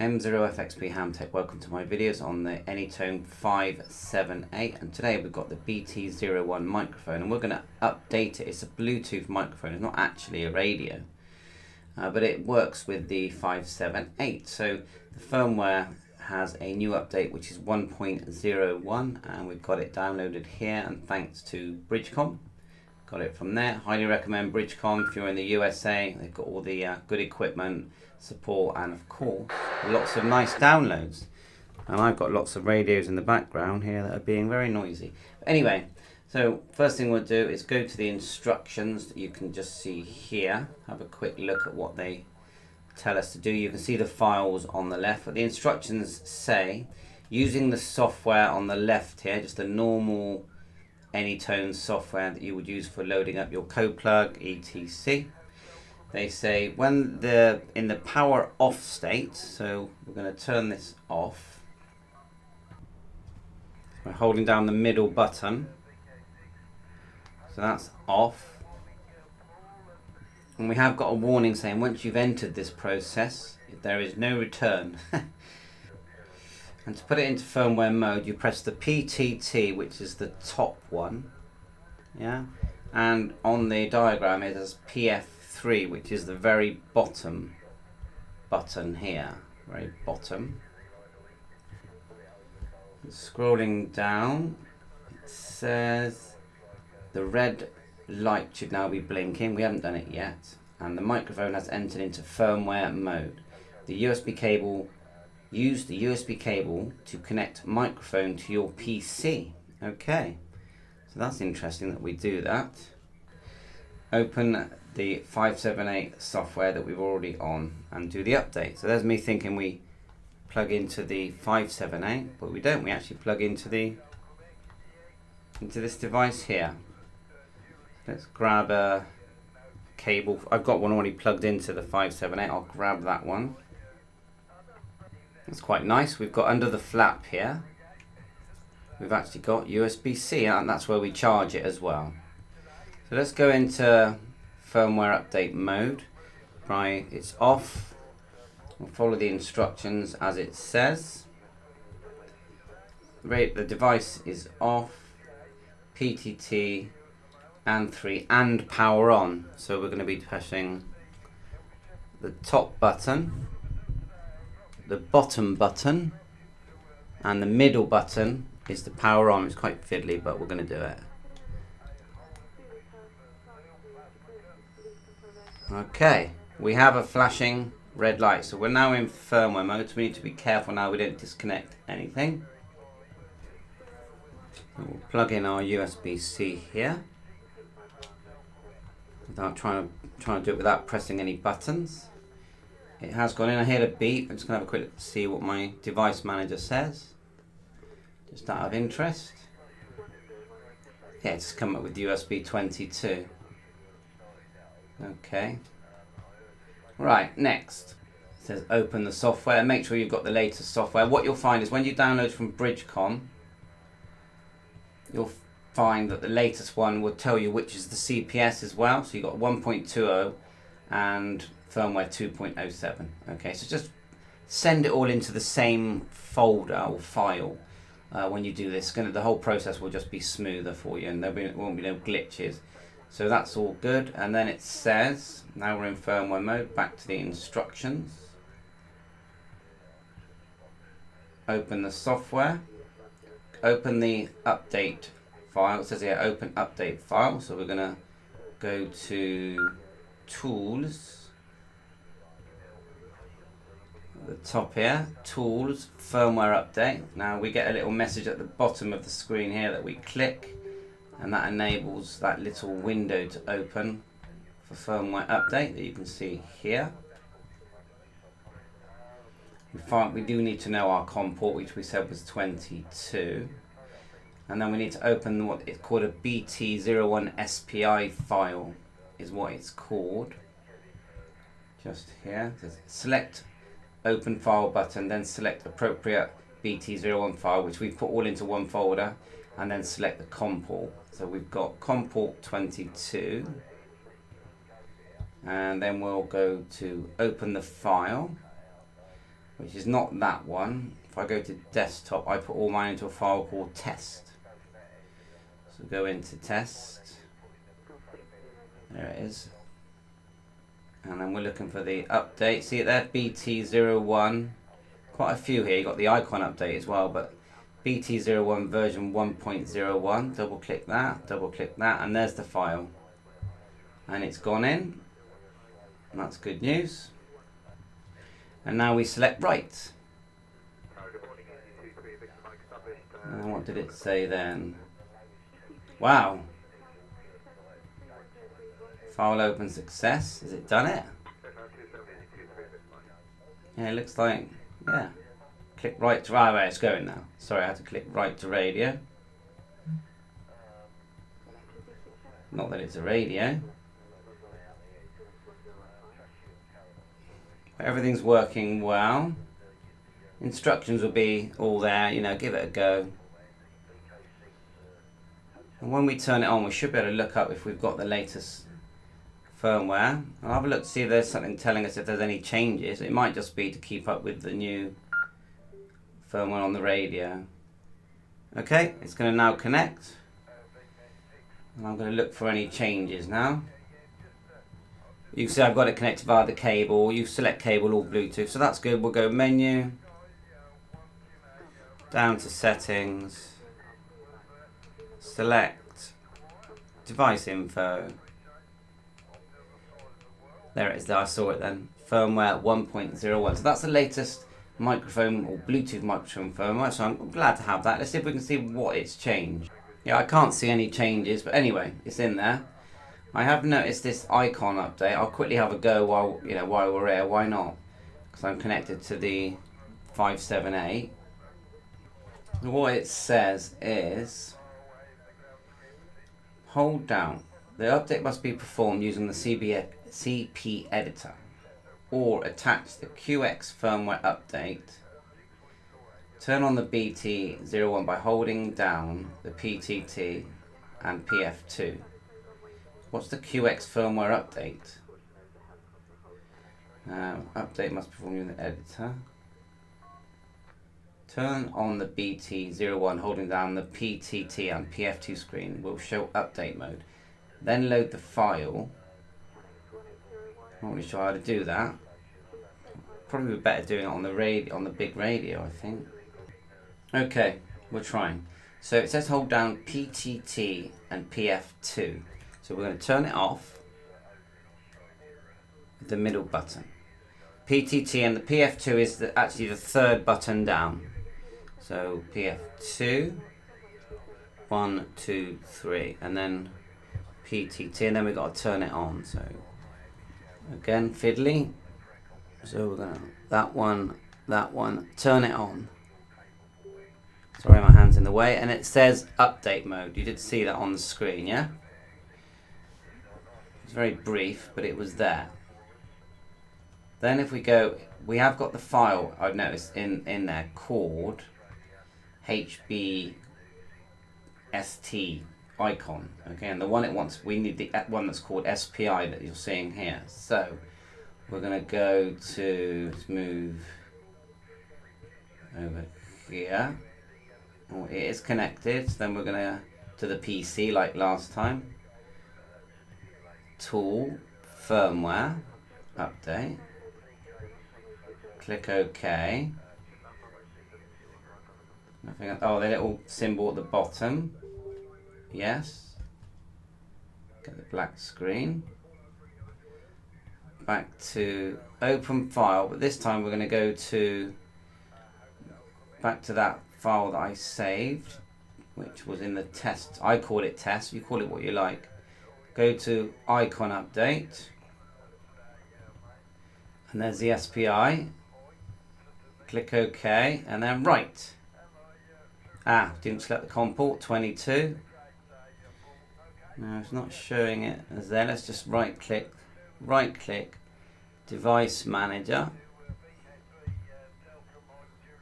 M0FXP Hamtech, welcome to my videos on the Anytone 578, and today we've got the BTO1 microphone and we're going to update it. It's a Bluetooth microphone, it's not actually a radio, but it works with the 578. So the firmware has a new update which is 1.01 and we've got it downloaded here, and thanks to Bridgecom. Got it from there. Highly recommend Bridgecom if you're in the USA. They've got all the good equipment, support, and of course lots of nice downloads. And I've got lots of radios in the background here that are being very noisy. But anyway, so first thing we'll do is go to the instructions that you can just see here. Have a quick look at what they tell us to do. You can see the files on the left, but the instructions say using the software on the left here, just the normal Anytone software that you would use for loading up your code plug, etc. They say when in the power off state, so we're going to turn this off. We're holding down the middle button, so that's off. And we have got a warning saying once you've entered this process, there is no return. And to put it into firmware mode, you press the PTT, which is the top one, yeah, and on the diagram it has PF3, which is the very bottom button here, very bottom. Scrolling down, it says the red light should now be blinking. We haven't done it yet, and the microphone has entered into firmware mode. The USB cable. Use the USB cable to connect microphone to your PC. Okay, so that's interesting that we do that. Open the 578 software that we've already on and do the update. So there's me thinking we plug into the 578, but we don't. We actually plug into this device here. Let's grab a cable. I've got one already plugged into the 578. I'll grab that one. It's quite nice. We've got under the flap here, we've actually got USB-C, and that's where we charge it as well. So let's go into firmware update mode. Right, it's off. We'll follow the instructions as it says. The device is off, PTT and 3 and power on. So we're going to be pressing the top button, the bottom button, and the middle button is the power on. It's quite fiddly, but we're going to do it. Okay, we have a flashing red light, so we're now in firmware mode, so we need to be careful now we don't disconnect anything. So we'll plug in our USB-C here without trying to do it without pressing any buttons. It has gone in. I hear the beep. I'm just going to have a quick look to see what my device manager says, just out of interest. Yeah, it's come up with USB 22. Okay. Right, next. It says open the software. Make sure you've got the latest software. What you'll find is when you download from Bridgecom, you'll find that the latest one will tell you which is the CPS as well. So you've got 1.20 and firmware 2.07. Okay, so just send it all into the same folder or file when you do this. The whole process will just be smoother for you, and there won't be no glitches. So that's all good. And then it says, now we're in firmware mode, back to the instructions. Open the software. Open the update file. It says here, open update file. So we're going to go to Tools. The top here, Tools, Firmware Update. Now we get a little message at the bottom of the screen here that we click, and that enables that little window to open for Firmware Update that you can see here. We do need to know our COM port, which we said was 22, and then we need to open what it's called a BTO1 SPI file, is what it's called. Just here, select open file button, then select appropriate BTO1 file, which we put all into one folder, and then select the COM port. So we've got COM port 22, and then we'll go to open the file. which is not that one. If I go to desktop, I put all mine into a file called test. So go into test. There it is. And then we're looking for the update. See it there, BT01. Quite a few here. You got the icon update as well, but BT01 version 1.01. Double click that, and there's the file. And it's gone in. And that's good news. And now we select write. And what did it say then? Wow. File open success. Has it done it? Yeah, it looks like, yeah. Click right to, right, it's going now. Sorry, I had to click right to radio. Not that it's a radio. But everything's working well. Instructions will be all there, you know, give it a go. And when we turn it on, we should be able to look up if we've got the latest firmware. I'll have a look to see if there's something telling us if there's any changes. It might just be to keep up with the new firmware on the radio. Okay, it's going to now connect. And I'm going to look for any changes now. You can see I've got it connected via the cable. You select cable or Bluetooth, so that's good. We'll go menu, down to settings, select device info. There it is, I saw it then. Firmware 1.01. So that's the latest microphone or Bluetooth microphone firmware, so I'm glad to have that. Let's see if we can see what it's changed. Yeah, I can't see any changes, but anyway, it's in there. I have noticed this icon update. I'll quickly have a go while we're here. Why not? Because I'm connected to the 578. And what it says is, hold down. The update must be performed using the CP editor, or attach the QX firmware update. Turn on the BT01 by holding down the PTT and PF2. What's the QX firmware update? Update must be performed using the editor. Turn on the BT01 holding down the PTT and PF2 screen will show update mode. Then load the file. Not really sure how to do that. Probably better doing it on the radio, on the big radio, I think. Okay, we're trying. So it says hold down PTT and PF2. So we're going to turn it off with the middle button. PTT and the PF2 is actually the third button down. So PF2, 1, 2, 3, and then PTT, and then we've got to turn it on. So again, fiddly. So we're going to, that one, turn it on. Sorry, my hand's in the way. And it says update mode. You did see that on the screen, yeah? It's very brief, but it was there. Then if we go, we have got the file, I've noticed, in there called HBST icon. Okay, and the one it wants, we need the one that's called SPI that you're seeing here. So we're going to go to, let's move over here. Oh, it is connected. So then we're going to the PC like last time. Tool, firmware, update. Click OK. Nothing. Oh, the little symbol at the bottom. Yes. Get the black screen. Back to open file, but this time we're going to go to back to that file that I saved, which was in the test. I call it test. You call it what you like. Go to icon update, and there's the SPI. Click OK, and then write. Didn't select the COM port 22. No, it's not showing it as there. Let's just right click, device manager.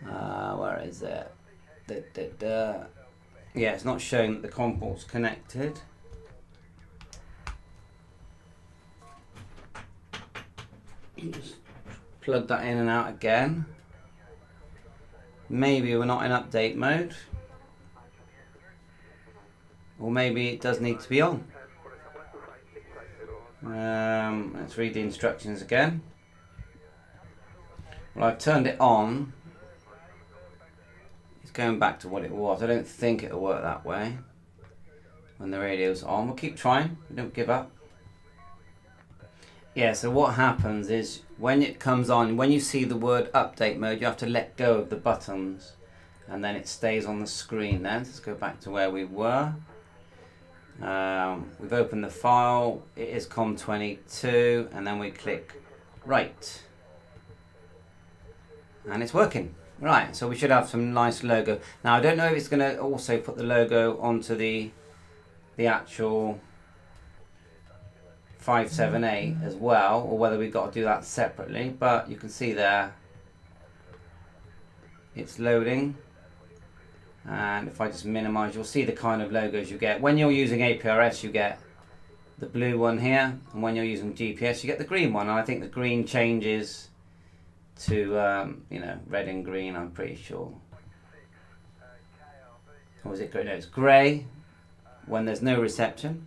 Where is it? Yeah, it's not showing that the COM port's connected. Just plug that in and out again. maybe we're not in update mode, or maybe it does need to be on. Let's read the instructions again. Well, I've turned it on. It's going back to what it was. I don't think it'll work that way when the radio's on. We'll keep trying. We don't give up. Yeah, so what happens is when it comes on, when you see the word update mode, you have to let go of the buttons and then it stays on the screen then. Let's go back to where we were. We've opened the file, it is COM22, and then we click write. And it's working. Right, so we should have some nice logo. Now I don't know if it's going to also put the logo onto the actual 578 as well, or whether we've got to do that separately, but you can see there it's loading. And if I just minimize, you'll see the kind of logos you get. When you're using APRS, you get the blue one here, and when you're using GPS, you get the green one. And I think the green changes to you know, red and green, I'm pretty sure. Or is it grey? No, it's grey when there's no reception,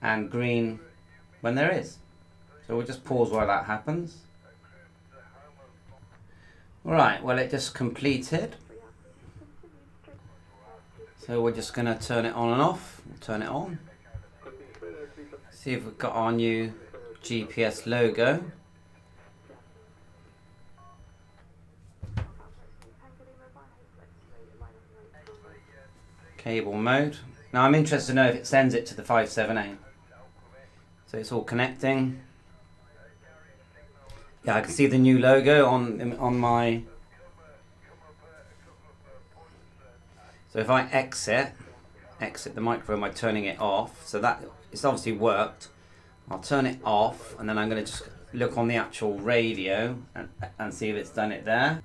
and green when there is. So we'll just pause while that happens. Right, well, it just completed. So we're just going to turn it on and off. We'll turn it on. See if we've got our new GPS logo. Cable mode. Now I'm interested to know if it sends it to the 578. So it's all connecting. Yeah, I can see the new logo on my... So if I exit the microphone by turning it off, so that it's obviously worked. I'll turn it off, and then I'm going to just look on the actual radio and see if it's done it there.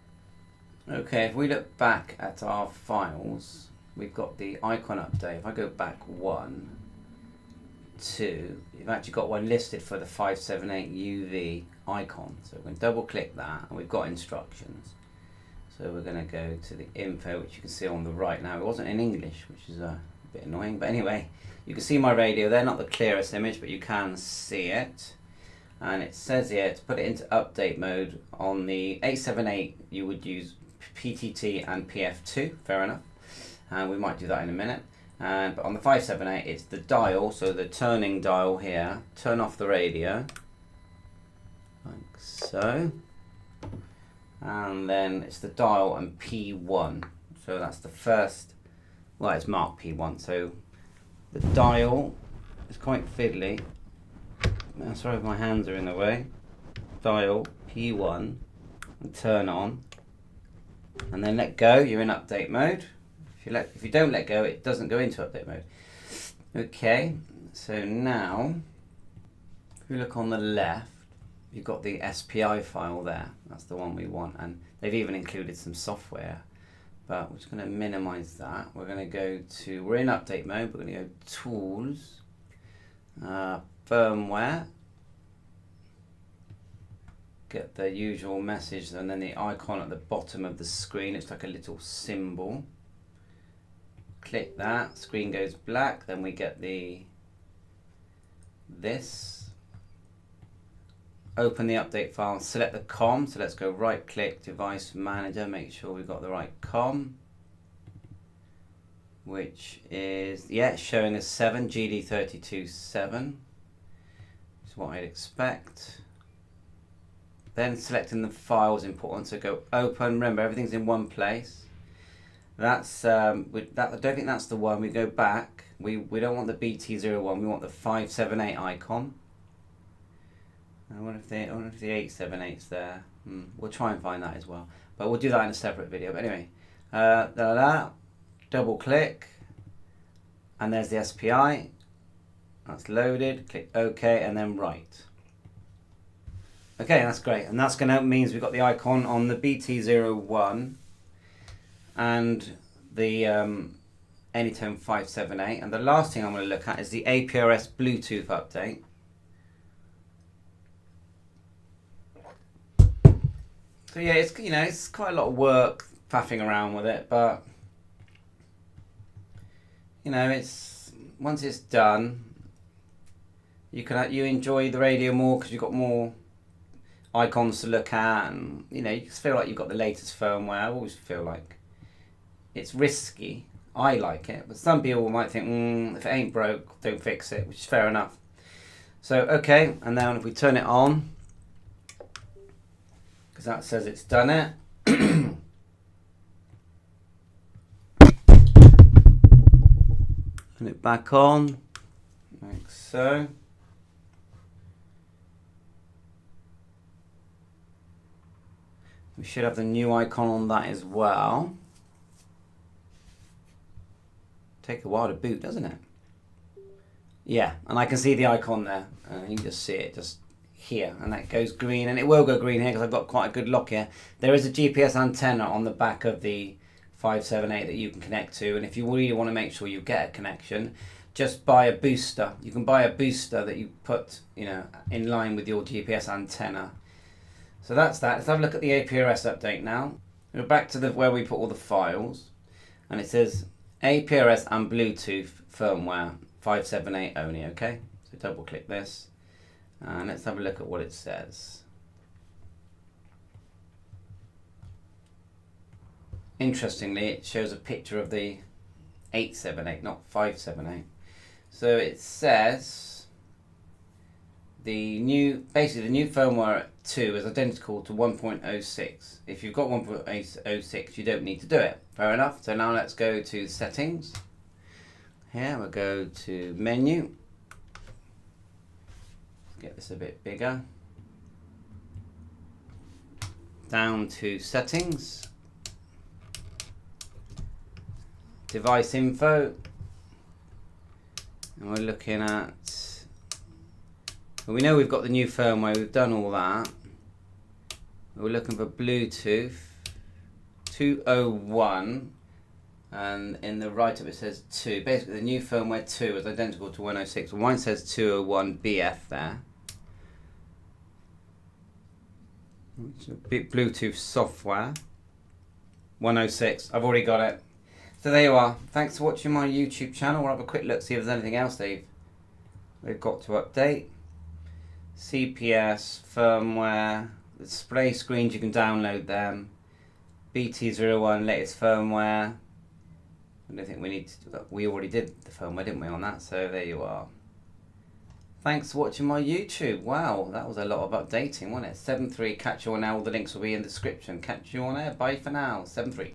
Okay, if we look back at our files, we've got the icon update. If I go back 1, 2, you've actually got one listed for the 578 UV icon. So we're going to double click that, and we've got instructions. So we're going to go to the info, which you can see on the right now. It wasn't in English, which is a bit annoying. But anyway, you can see my radio there. Not the clearest image, but you can see it. And it says here to put it into update mode. On the 878, you would use PTT and PF2. Fair enough. And we might do that in a minute. But on the 578, it's the dial. So the turning dial here. Turn off the radio. Like so. And then it's the dial and P1. So that's the first, well, it's marked P1. So the dial is quite fiddly. Sorry if my hands are in the way. Dial P1 and turn on. And then let go, you're in update mode. If you don't let go, it doesn't go into update mode. Okay, so now if you look on the left, you've got the SPI file there. That's the one we want, and they've even included some software. But we're just going to minimize that. We're going to go to, we're in update mode. We're going to go Tools, Firmware, get the usual message, and then the icon at the bottom of the screen. It's like a little symbol. Click that. Screen goes black. Then we get this. Open the update file and select the COM. So let's go right click, device manager, make sure we've got the right COM, which is, yeah, it's showing as 7, GD327, is what I'd expect. Then selecting the file is important, so go open. Remember, everything's in one place. That's I don't think that's the one. We go back. We don't want the BT01, we want the 578 icon. I wonder if the 878's there. We'll try and find that as well, but we'll do that in a separate video. But anyway, double click, and there's the SPI. That's loaded. Click OK, and then write. Okay, that's great, and that's gonna means we've got the icon on the BT01 and the Anytone 578. And the last thing I'm going to look at is the APRS Bluetooth update. So yeah, it's, you know, it's quite a lot of work faffing around with it, but you know, it's once it's done, you enjoy the radio more because you've got more icons to look at, and you know, you just feel like you've got the latest firmware. I always feel like it's risky. I like it, but some people might think, if it ain't broke, don't fix it, which is fair enough. So okay, and then if we turn it on, because that says it's done it. Turn it back on, like so. We should have the new icon on that as well. Take a while to boot, doesn't it? Yeah, and I can see the icon there. You can just see it just here, and that goes green, and it will go green here because I've got quite a good lock here. There is a GPS antenna on the back of the 578 that you can connect to, and if you really want to make sure you get a connection, just buy a booster. You can buy a booster that you put, you know, in line with your GPS antenna. So that's that. Let's have a look at the APRS update now. We're back to where we put all the files, and it says APRS and Bluetooth firmware 578 only. Okay, so double click this, and let's have a look at what it says. Interestingly, it shows a picture of the 878, not 578. So it says basically the new firmware 2 is identical to 1.06. If you've got 1.06, you don't need to do it. Fair enough. So now let's go to settings. Here we'll go to menu. Get this a bit bigger. Down to settings. Device info. And we're looking at, well, we know we've got the new firmware, we've done all that. We're looking for Bluetooth 201, and in the write-up it says 2. Basically the new firmware 2 is identical to 106. Well, mine says 201 BF there. Bluetooth software 106. I've already got it. So there you are. Thanks for watching my YouTube channel. We'll have a quick look, see if there's anything else we've got to update. CPS, firmware, the display screens, you can download them. BT1 latest firmware. I don't think we need to do that. We already did the firmware, didn't we, on that? So there you are. Thanks for watching my YouTube. Wow, that was a lot of updating, wasn't it? 7.3, catch you on air. All the links will be in the description. Catch you on air. Bye for now. 7.3.